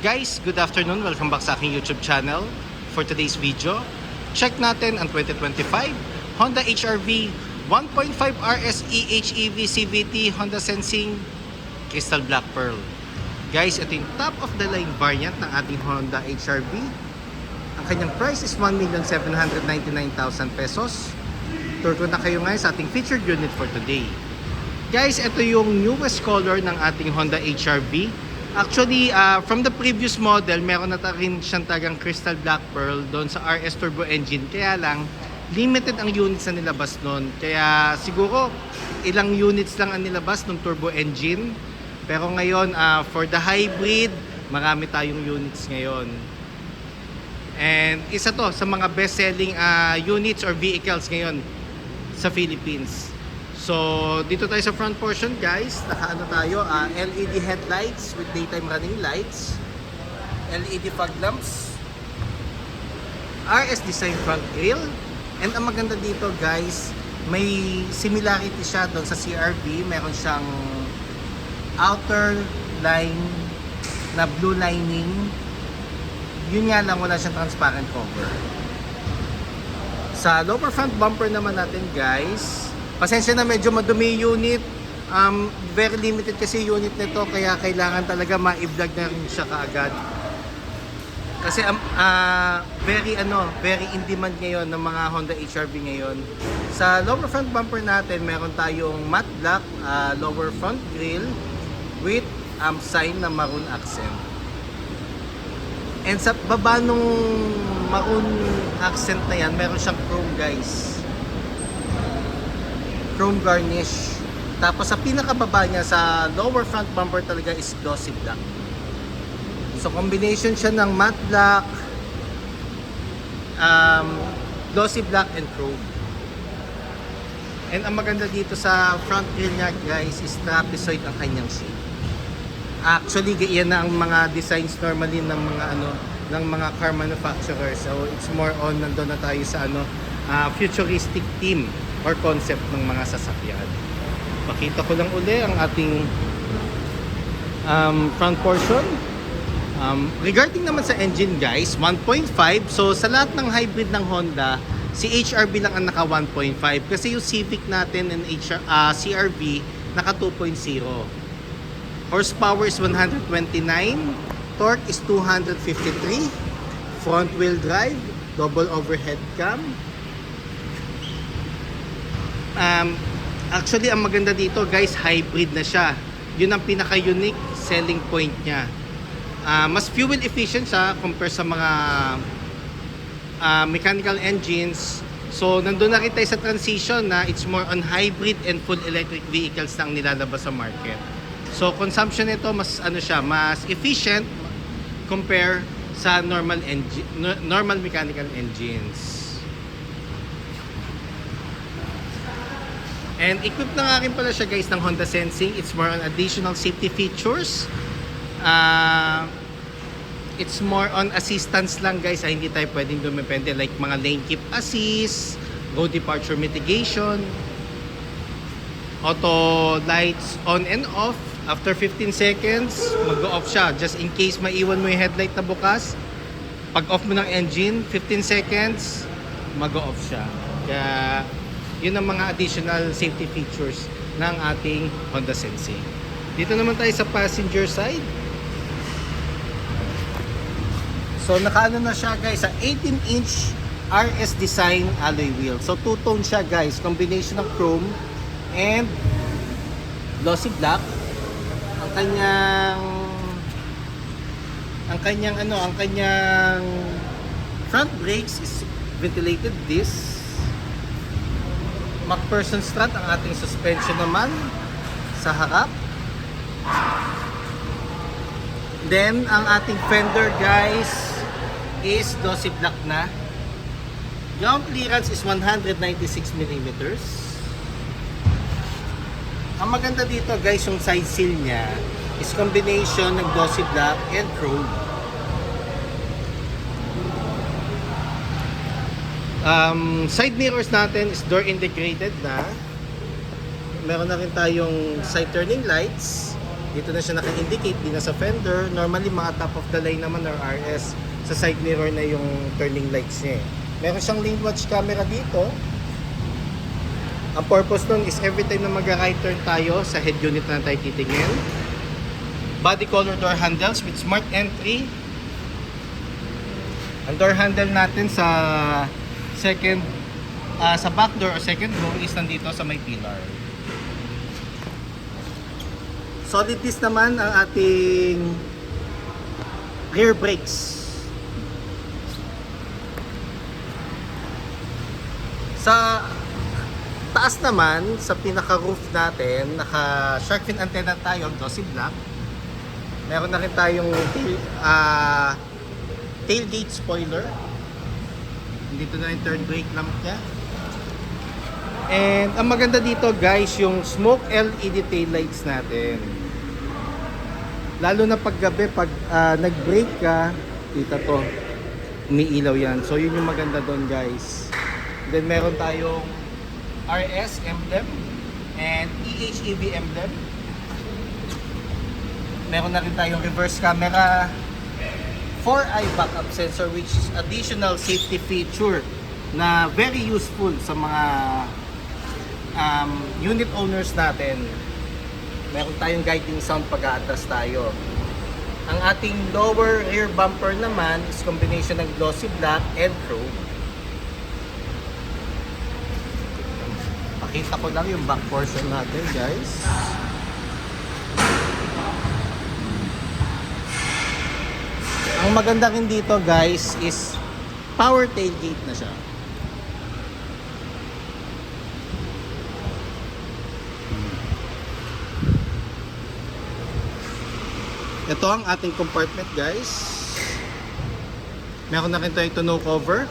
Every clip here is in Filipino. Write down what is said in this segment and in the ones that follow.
Guys, good afternoon. Welcome back sa aking YouTube channel. For today's video, check natin ang 2025 Honda HR-V 1.5 RS EHEV CVT Honda Sensing Crystal Black Pearl. Guys, ito yung top of the line variant ng ating Honda HR-V. Ang kanyang price is 1,799,000 pesos. Turko na kayo ngayon sa ating featured unit for today. Guys, ito yung newest color ng ating Honda HR-V. Actually, from the previous model, meron na rin siyang tagang Crystal Black Pearl doon sa RS Turbo Engine. Kaya lang, limited ang units na nilabas noon. Kaya siguro, ilang units lang ang nilabas ng Turbo Engine. Pero ngayon, for the hybrid, marami tayong units ngayon. And isa to sa mga best-selling units or vehicles ngayon sa Philippines. So, dito tayo sa front portion, guys. Nakaano tayo, LED headlights with daytime running lights, LED fog lamps, RS design front grille, and ang maganda dito, guys, may similarity siya doon sa CR-V. Meron siyang outer line na blue lining. Yun nga lang, wala siyang transparent cover. Sa lower front bumper naman natin, guys, pasensya na medyo madumi yung unit. Very limited kasi unit nito, kaya kailangan talaga ma-vlog na rin siya kaagad. Kasi very in demand ngayon ng mga Honda HR-V ngayon. Sa lower front bumper natin, meron tayong matte black lower front grille with sign na maroon accent. And sa baba nung maroon accent na yan, meron siyang chrome, guys. Chrome garnish. Tapos sa pinakababa niya sa lower front bumper talaga is glossy black. So combination siya ng matte black, glossy black and chrome. And ang maganda dito sa front grille niya, guys, is trapezoid ang kanyang shape. Actually, yan na ang mga designs normally ng mga car manufacturers. So it's more on nandoon na tayo sa futuristic theme or concept ng mga sasakyan. Pakita ko lang uli ang ating front portion. Regarding naman sa engine, guys, 1.5. So sa lahat ng hybrid ng Honda, si HR-V lang ang naka 1.5 kasi yung Civic natin and CR-V naka 2.0. Horsepower is 129, torque is 253, front wheel drive, double overhead cam. Actually, ang maganda dito, guys, hybrid na siya. Yun ang pinaka-unique selling point niya. Mas fuel efficient siya compare sa mga mechanical engines. So, nandun na rin tayo sa transition na it's more on hybrid and full electric vehicles na ang nilalabas sa market. So, consumption nito mas mas efficient compare sa normal mechanical engines. And equipped na nga rin pala siya, guys, ng Honda Sensing. It's more on additional safety features. It's more on assistance lang, guys. Hindi tayo pwedeng dumepende like mga lane keep assist, road departure mitigation, auto lights on and off. After 15 seconds, mag-off siya. Just in case maiwan mo yung headlight na bukas, pag off mo ng engine, 15 seconds, mag-off siya. Kaya yun ang mga additional safety features ng ating Honda Sensing. Dito naman tayo sa passenger side. So nakaano na siya, guys, sa 18-inch RS design alloy wheel. So two-tone siya, guys, combination ng chrome and glossy black. Ang kanyang front brakes is ventilated disc. MacPherson strut ang ating suspension naman sa harap. Then ang ating fender, guys, is glossy black na. Ground clearance is 196 mm. Ang maganda dito, guys, yung side seal niya is combination ng glossy black and chrome. Side mirrors natin is door integrated na. Meron na rin tayong side turning lights. Dito na siya naka-indicate, di na sa fender. Normally mga top of the line naman or RS, sa side mirror na yung turning lights niya. Meron siyang lane watch camera dito. Ang purpose nun is every time na mag-right turn tayo, sa head unit na tayo titingin. Body color door handles with smart entry. Ang door handle natin sa sa back door o second row is nandito sa may pillar. Solid disc naman ang ating rear brakes. Sa taas naman, sa pinaka-roof natin, naka-shark fin antenna tayo, glossy black. Meron na rin tayong tailgate spoiler. Dito na yung third brake lamp niya. And ang maganda dito guys, yung smoke LED tail lights natin. Lalo na paggabi, pag nag-brake ka, kita to, umiilaw yan. So yun yung maganda doon guys. Then meron tayong RS emblem and EHEV emblem. Meron na rin tayong reverse camera, 4-eye backup sensor, which is additional safety feature na very useful sa mga unit owners natin. Meron tayong guiding sound pag-aatras tayo. Ang ating lower rear bumper naman is combination ng glossy black and chrome. Pakita ko lang yung back portion natin guys. Ang maganda rin dito guys is power tailgate na siya. Ito ang ating compartment guys. Meron na rin tayo tonneau cover.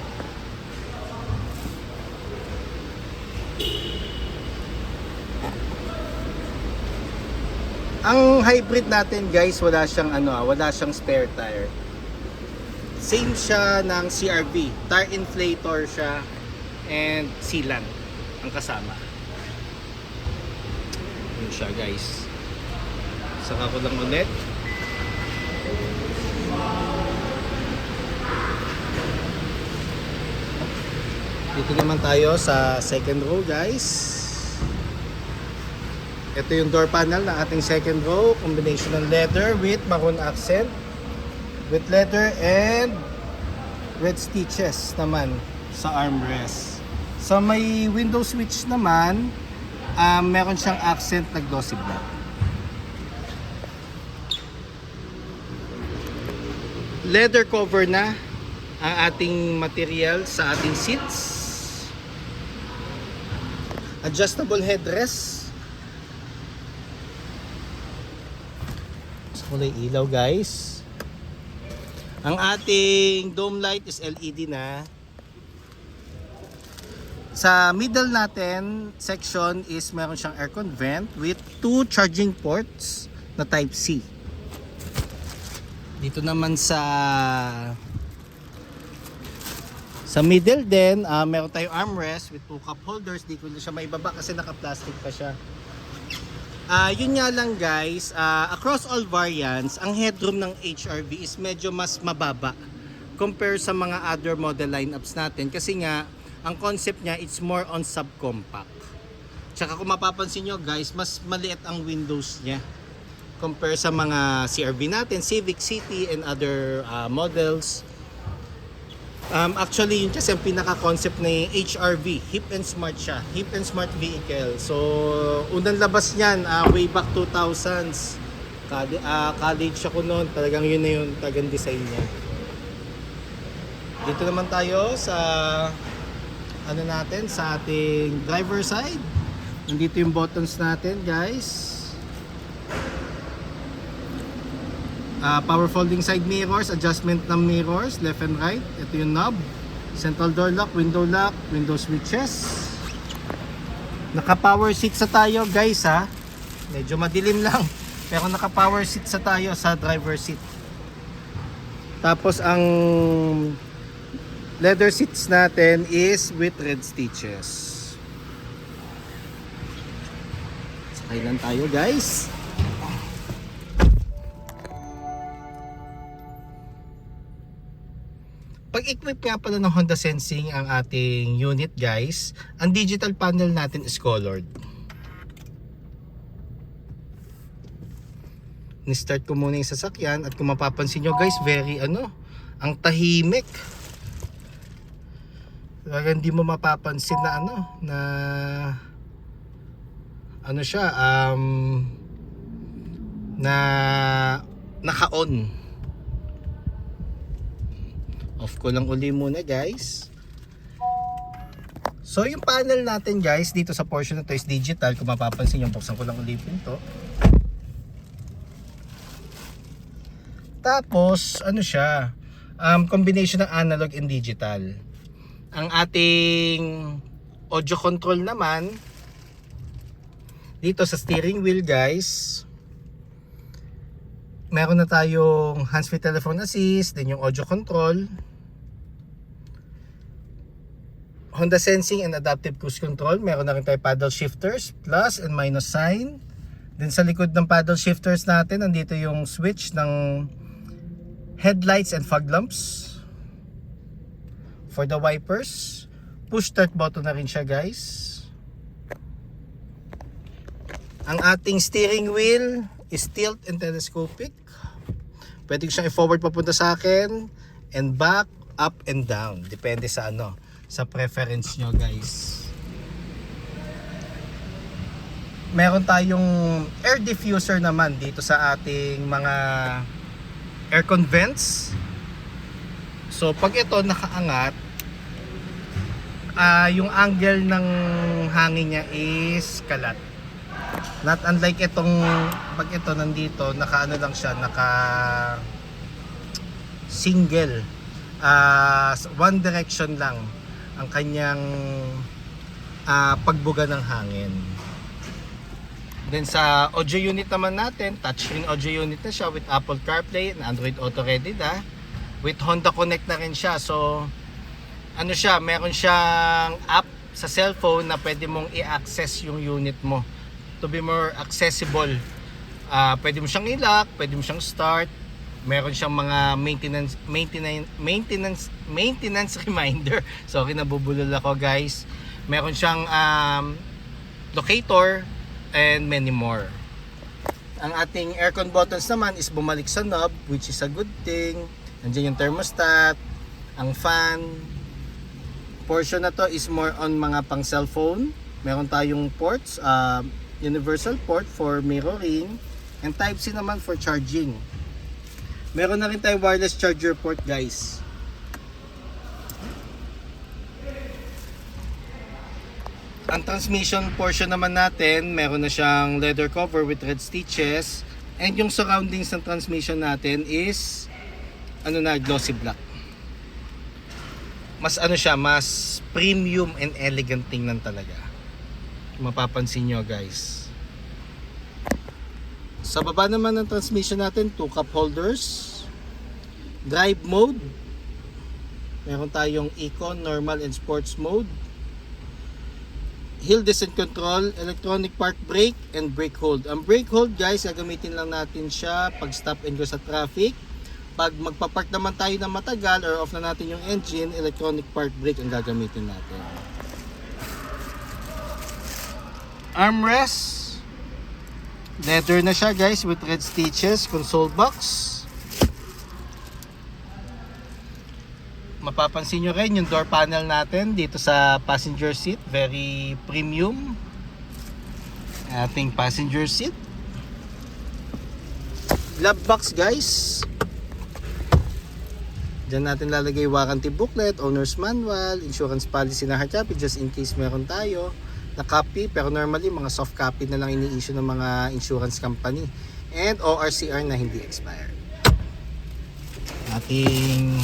Ang hybrid natin guys, wala siyang spare tire. Same siya ng CR-V. Tire inflator siya and sealant ang kasama. Yun siya guys. Saka ko lang ulit. Dito naman tayo sa second row guys. Ito yung door panel ng ating second row. Combination ng leather with maroon accent. With leather and red stitches naman sa armrest. Sa may window switch naman, meron siyang accent na glossy black. Leather cover na ang ating material sa ating seats. Adjustable headrest. Sa kulay ilaw guys. Ang ating dome light is LED na. Sa middle natin section is meron siyang aircon vent with 2 charging ports na type C. Dito naman sa middle din, meron tayong armrest with 2 cup holders. Di ko na siya maibaba kasi naka-plastic pa siya. Yun nga lang guys, across all variants, ang headroom ng HR-V is medyo mas mababa compare sa mga other model lineups natin. Kasi nga, ang concept niya, it's more on subcompact. Tsaka kung mapapansin nyo guys, mas maliit ang windows niya compare sa mga CR-V natin, Civic, City, and other models. Actually, yun kasi ang pinaka-concept na HR-V, hip and smart siya. Hip and smart vehicle. So, unang labas niyan, way back 2000s. College ako noon, talagang yun na yung tagang design niya. Dito naman tayo sa sa ating driver side. Nandito yung buttons natin, guys. Power folding side mirrors, adjustment ng mirrors, left and right. Ito yung knob. Central door lock, window switches. Naka-power seat sa tayo, guys ha. Medyo madilim lang. Pero naka-power seat sa tayo sa driver seat. Tapos ang leather seats natin is with red stitches. Sakay lang tayo, guys. Pag-equip nga pala ng Honda Sensing ang ating unit guys, ang digital panel natin is colored. Ni-start ko muna yung sasakyan at kung mapapansin nyo guys, very ang tahimik. Talagang hindi mo mapapansin na siya, na naka-on. Off ko lang uli muna guys. So yung panel natin guys dito sa portion na to is digital. Kung mapapansin nyo, buksan ko lang uli yung pinto. Tapos siya, combination ng analog and digital. Ang ating audio control naman dito sa steering wheel guys, meron na tayong hands-free telephone assist, din yung audio control, Honda Sensing and adaptive cruise control. Meron na rin tayo paddle shifters, plus and minus sign. Then sa likod ng paddle shifters natin, nandito yung switch ng headlights and fog lamps. For the wipers, push start button na rin siya guys. Ang ating steering wheel is tilt and telescopic. Pwede ko siyang i-forward papunta sa akin, and back, up and down. Depende sa sa preference nyo guys. Meron tayong air diffuser naman dito sa ating mga aircon vents. So pag ito nakaangat, yung angle ng hangin niya is kalat. Not unlike itong, pag ito nandito, naka lang siya, naka single, one direction lang ang kanyang pagbuga ng hangin. Then sa audio unit naman natin, touchscreen audio unit na siya with Apple CarPlay and Android Auto ready na. With Honda Connect na rin siya. So siya, meron siyang app sa cellphone na pwede mong i-access yung unit mo to be more accessible. Pwede mo siyang i-lock, pwede mo siyang start. Meron siyang mga maintenance reminder. Sorry, nabubulol ako guys. Meron siyang locator and many more. Ang ating aircon buttons naman is bumalik sa knob, which is a good thing. Nandiyan yung thermostat, ang fan. Portion na to is more on mga pang cellphone. Meron tayong ports, universal port for mirroring, and Type-C naman for charging. Meron na rin tayong wireless charger port guys. Ang transmission portion naman natin, meron na siyang leather cover with red stitches, and yung surroundings ng transmission natin is glossy black. Mas siya, mas premium and elegant tingnan talaga. Mapapansin nyo guys. Sa baba naman ng transmission natin, 2 cup holders. Drive mode, meron tayong Eco, Normal and Sports mode. Hill descent control, electronic park brake, and brake hold. Ang brake hold guys, gagamitin lang natin siya pag stop and go sa traffic. Pag magpapark naman tayo na matagal or off na natin yung engine, electronic park brake ang gagamitin natin. Armrest, leather na siya guys with red stitches. Console box, mapapansin nyo rin yung door panel natin dito sa passenger seat, very premium. Ating passenger seat, glove box guys. Diyan natin lalagay warranty booklet, owner's manual, insurance policy na hard copy just in case meron tayo na copy, pero normally mga soft copy na lang ini-issue ng mga insurance company, and ORCR na hindi expired. Ating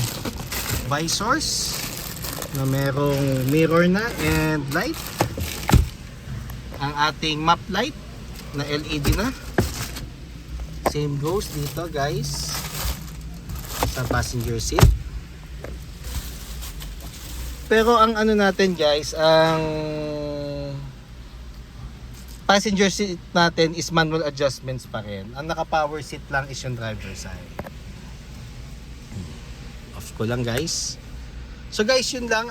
visors na merong mirror na and light. Ang ating map light na LED na. Same goes dito guys sa passenger seat. Pero ang natin guys, ang passenger seat natin is manual adjustments pa rin. Ang naka power seat lang is yung driver side. Off ko lang guys. So guys, yun lang.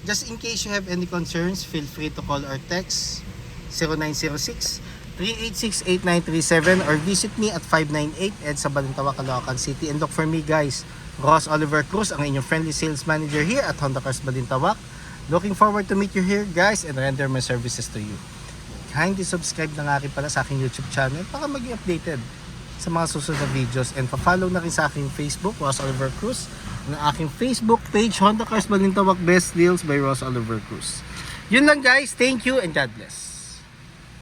Just in case you have any concerns, feel free to call or text 0906-386-8937 or visit me at 598 EDSA Balintawak, Caloocan City. And look for me guys, Ross Oliver Cruz, ang inyong friendly sales manager here at Honda Cars Balintawak. Looking forward to meet you here guys and render my services to you. Kindly subscribe na nga rin pala sa aking YouTube channel para maging updated sa mga susunod na videos, and pa-follow na rin sa aking Facebook, Ross Oliver Cruz, ng aking Facebook page, Honda Cars Balintawak Best Deals by Ross Oliver Cruz. Yun lang guys, thank you and God bless.